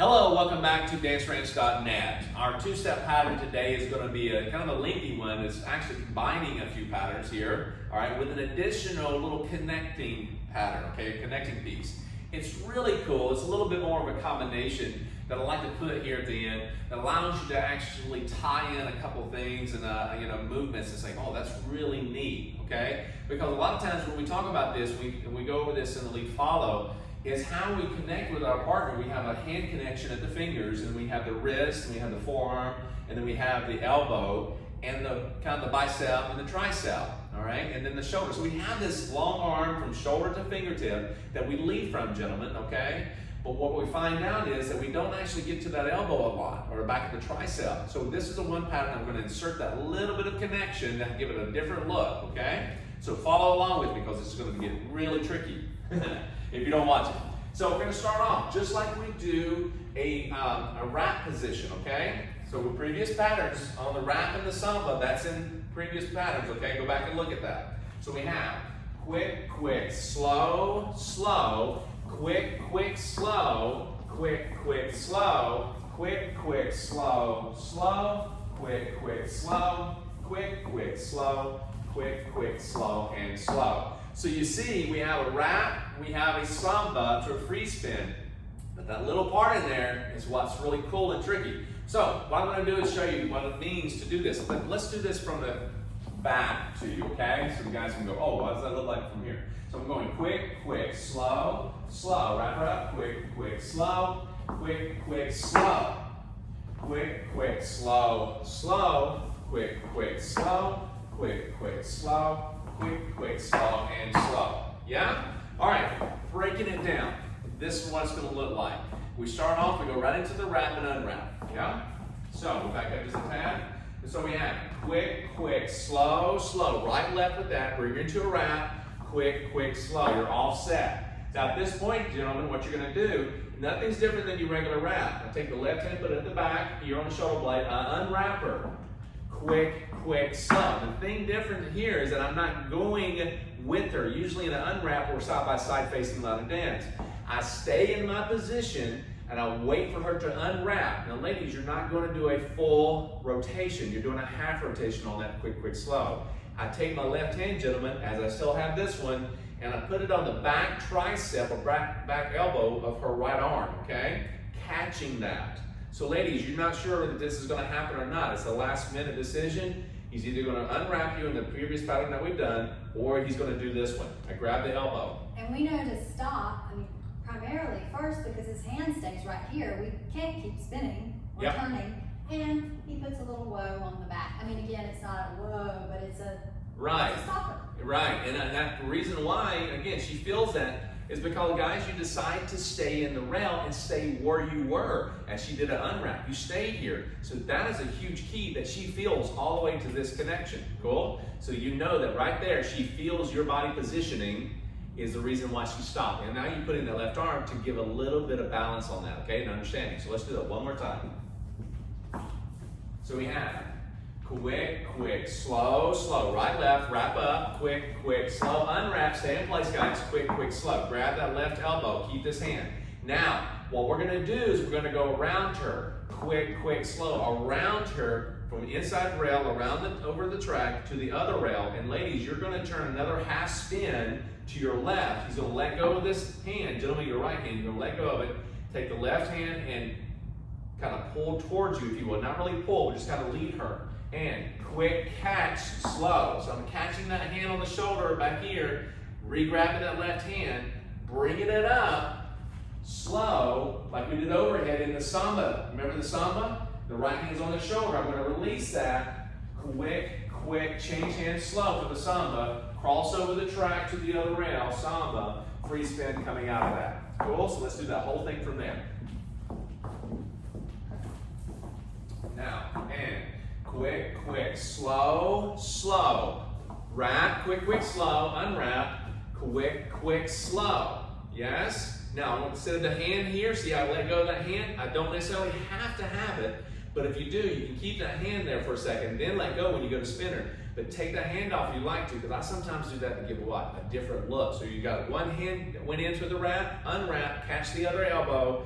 Hello, welcome back to DanceRanch.net. Our two-step pattern today is going to be a kind of a lengthy one. It's actually combining a few patterns here, all right, with an additional little connecting pattern, okay, a connecting piece. It's really cool. It's a little bit more of a combination that I like to put here at the end that allows you to actually tie in a couple things and movements and say, oh, that's really neat, okay? Because a lot of times when we talk about this, we go over this in the lead follow, is how we connect with our partner. We have a hand connection at the fingers, and we have the wrist, and we have the forearm, and then we have the elbow, and the kind of the bicep and the tricep, all right? And then the shoulder. So we have this long arm from shoulder to fingertip that we lead from, gentlemen, okay? But what we find out is that we don't actually get to that elbow a lot, or back of the tricep. So this is the one pattern I'm going to insert that little bit of connection to give it a different look, okay? So follow along with me because it's going to get really tricky if you don't watch it. So we're going to start off just like we do a wrap position, okay? So with previous patterns on the wrap and the samba, that's in previous patterns, okay? Go back and look at that. So we have quick, quick, slow, slow, quick, quick, slow, quick, quick, slow, quick, quick, slow, slow, quick, quick, slow, quick, quick, slow, quick, quick, slow, and slow. So you see, we have a wrap, we have a samba to a free spin, but that little part in there is what's really cool and tricky. So what I'm going to do is show you what it means to do this, but let's do this from the back to you, okay? So you guys can go, oh, what does that look like from here? So I'm going quick, quick, slow, slow, wrap it up, quick, quick, slow, quick, quick, slow, quick, quick, slow, slow, quick, quick, slow, quick, quick, slow, quick, quick, slow, and slow. Yeah? All right, breaking it down. This is what it's going to look like. We start off, we go right into the wrap and unwrap. Yeah? So, go back up just a tad. And so we have quick, quick, slow, slow. Right, left with that. Bring it into a wrap. Quick, quick, slow. You're all set. Now, at this point, gentlemen, what you're going to do, nothing's different than your regular wrap. I take the left hand, put it at the back, here on the shoulder blade, unwrap her. Quick, quick, slow. The thing different here is that I'm not going with her. Usually in an unwrap, we're side by side facing line and dance. I stay in my position and I wait for her to unwrap. Now ladies, you're not going to do a full rotation. You're doing a half rotation on that quick, quick, slow. I take my left hand, gentlemen, as I still have this one, and I put it on the back tricep or back elbow of her right arm, okay? Catching that. So ladies, you're not sure that this is going to happen or not. It's a last minute decision. He's either going to unwrap you in the previous pattern that we've done, or he's going to do this one. I grab the elbow. And we know to stop, primarily first because his hand stays right here. We can't keep spinning or turning. And he puts a little whoa on the back. Again, it's not a whoa, but it's a stopper. Right, and that the reason why, again, she feels that is because, guys, you decide to stay in the rail and stay where you were as she did an unwrap. You stay here. So that is a huge key that she feels all the way to this connection. Cool? So you know that right there, she feels your body positioning is the reason why she stopped. And now you put in the left arm to give a little bit of balance on that, okay, and understanding. So let's do that one more time. So we have quick, quick, slow, slow, right, left, wrap up, quick, quick, slow, unwrap, stay in place, guys, quick, quick, slow. Grab that left elbow, keep this hand. Now, what we're gonna do is we're gonna go around her, quick, quick, slow, around her from the inside rail, over the track to the other rail. And ladies, you're gonna turn another half spin to your left. He's gonna let go of this hand, gentlemen, your right hand, you're gonna let go of it, take the left hand and kind of pull towards you, if you will. Not really pull, but just kind of lead her. And quick catch, slow. So I'm catching that hand on the shoulder back here, re-grabbing that left hand, bringing it up, slow, like we did overhead in the samba. Remember the samba? The right hand's on the shoulder. I'm going to release that. Quick, quick, change hands slow for the samba. Cross over the track to the other rail, samba, free spin coming out of that. Cool? So let's do that whole thing from there. Now, and quick, quick, slow, slow. Wrap, quick, quick, slow, unwrap, quick, quick, slow. Yes? Now, instead of the hand here, see I let go of that hand? I don't necessarily have to have it, but if you do, you can keep that hand there for a second, then let go when you go to spinner. But take that hand off if you like to, because I sometimes do that to give what? A different look. So you got one hand that went into the wrap, unwrap, catch the other elbow,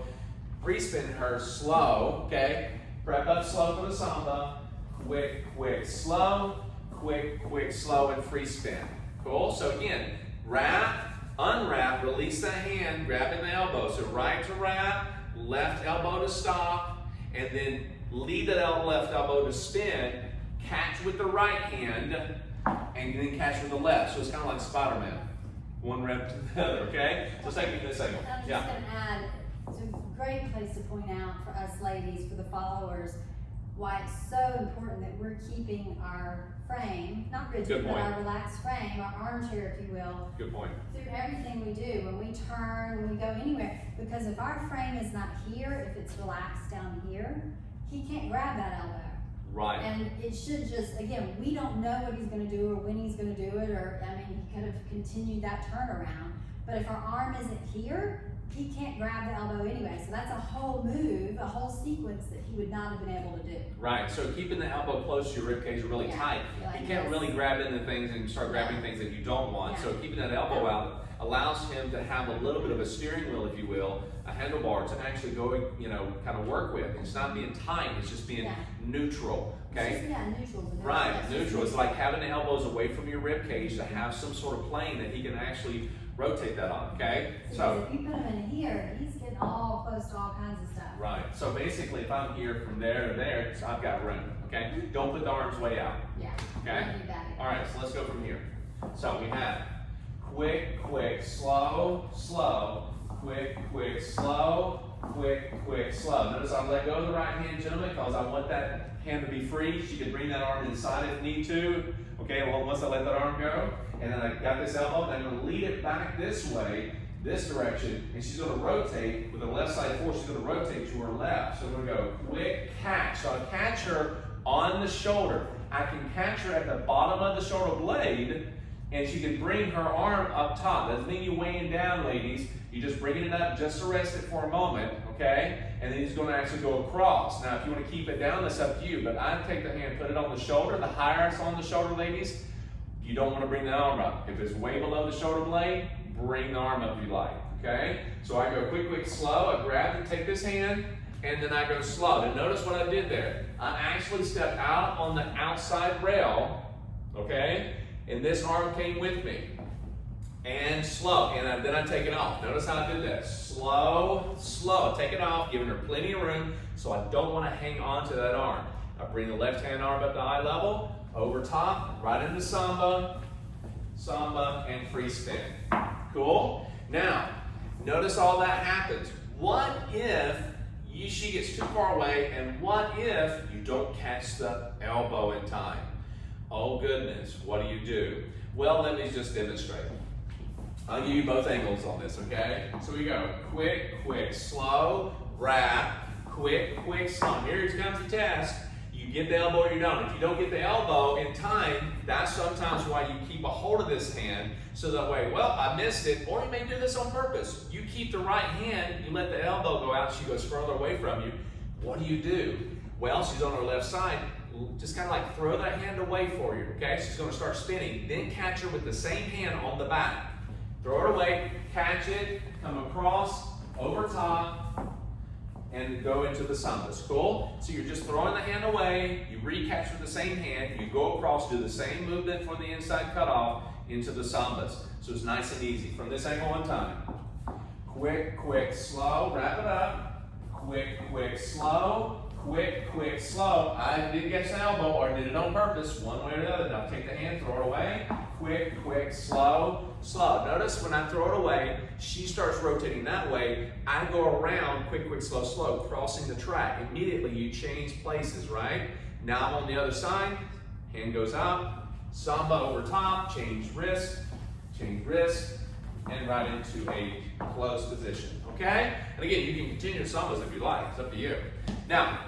free spin her slow, okay? Prep up slow for the samba. Quick, quick, slow. Quick, quick, slow, and free spin. Cool? So again, wrap, unwrap, release the hand, grabbing the elbow. So right to wrap, left elbow to stop, and then lead that left elbow to spin, catch with the right hand, and then catch with the left. So it's kind of like Spider-Man. One rep to the other, okay? So let's take it this angle. I'm just going to add, it's a great place to point out for us ladies, for the followers, why it's so important that we're keeping our frame, not rigid, but our relaxed frame, our armchair, if you will. Good point. Through everything we do, when we turn, when we go anywhere, because if our frame is not here, if it's relaxed down here, he can't grab that elbow. Right. And it should just, again, we don't know what he's going to do or when he's going to do it, or, I mean, he could have continued that turnaround. But if our arm isn't here, he can't grab the elbow anyway. So that's a whole move, a whole sequence that he would not have been able to do. Right. So keeping the elbow close to your rib cage really tight. Like he can't really grab into things and start grabbing things that you don't want. So keeping that elbow out allows him to have a little bit of a steering wheel, if you will, a handlebar to actually go, kind of work with. It's not being tight, it's just being neutral, okay? Neutral. Right, neutral. It's like having the elbows away from your rib cage to have some sort of plane that he can actually rotate that on, okay? So if you put him in here, he's getting all close to all kinds of stuff. Right, so basically if I'm here from there to there, so I've got room, okay? Don't put the arms way out. Yeah. Okay? All right, so let's go from here. So we have quick, quick, slow, slow, quick, quick, slow, quick, quick, slow. Notice I let go of the right hand, gentlemen, because I want that hand to be free. She can bring that arm inside if need to. Okay, well, once I let that arm go, and then I got this elbow, and I'm going to lead it back this way, this direction, and she's going to rotate with the left side force. She's going to rotate to her left. So we're going to go quick catch. So I catch her on the shoulder. I can catch her at the bottom of the shoulder blade, and she can bring her arm up top. Doesn't mean you're weighing down, ladies. You're just bringing it up just to rest it for a moment, okay? And then he's going to actually go across. Now, if you want to keep it down, that's up to you. But I take the hand, put it on the shoulder. The higher it's on the shoulder, ladies, you don't want to bring the arm up. If it's way below the shoulder blade, bring the arm up if you like, okay? So I go quick, quick, slow. I grab and take this hand, and then I go slow. And notice what I did there. I actually stepped out on the outside rail, okay? And this arm came with me. And slow, and then I take it off. Notice how I did that. Slow, slow. Take it off, giving her plenty of room, so I don't want to hang on to that arm. I bring the left hand arm up to eye level, over top, right into Samba, Samba, and free spin. Cool? Now, notice all that happens. What if she gets too far away, and what if you don't catch the elbow in time? Oh goodness, what do? Well, let me just demonstrate. I'll give you both angles on this, okay? So we go quick, quick, slow, wrap, quick, quick, slow. Here comes the test. You get the elbow or you don't. If you don't get the elbow in time, that's sometimes why you keep a hold of this hand, so that way, well, I missed it, or you may do this on purpose. You keep the right hand, you let the elbow go out, she goes further away from you. What do? Well, she's on her left side. Just kind of like throw that hand away for you, okay? She's going to start spinning. Then catch her with the same hand on the back. Throw it away, catch it, come across, over top, and go into the Sambas. Cool? So you're just throwing the hand away, you recatch with the same hand, you go across, do the same movement for the inside cutoff into the Sambas. So it's nice and easy. From this angle one time. Quick, quick, slow, wrap it up. Quick, quick, slow. Quick, quick, slow. I didn't catch the elbow or did it on purpose, one way or the other. Now take the hand, throw it away. Quick, quick, slow, slow. Notice when I throw it away, she starts rotating that way. I go around, quick, quick, slow, slow, crossing the track. Immediately you change places, right? Now I'm on the other side. Hand goes up, Samba over top, change wrist, and right into a closed position, okay? And again, you can continue the Sambas if you like, it's up to you. Now,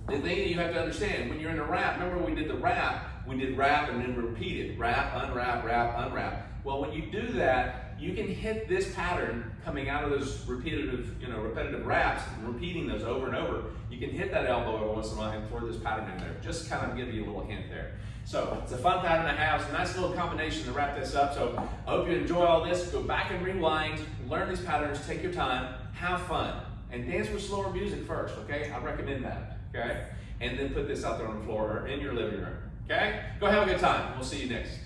the thing that you have to understand, when you're in a wrap, remember when we did the wrap, we did wrap and then repeated. Wrap, unwrap, wrap, unwrap. Well, when you do that, you can hit this pattern coming out of those repetitive wraps, and repeating those over and over. You can hit that elbow every once in a while and throw this pattern in there. Just kind of give you a little hint there. So it's a fun pattern to have. It's a nice little combination to wrap this up. So I hope you enjoy all this. Go back and rewind, learn these patterns, take your time, have fun. and dance with slower music first, okay? I recommend that, okay? And then put this out there on the floor or in your living room, okay? Go have a good time. We'll see you next.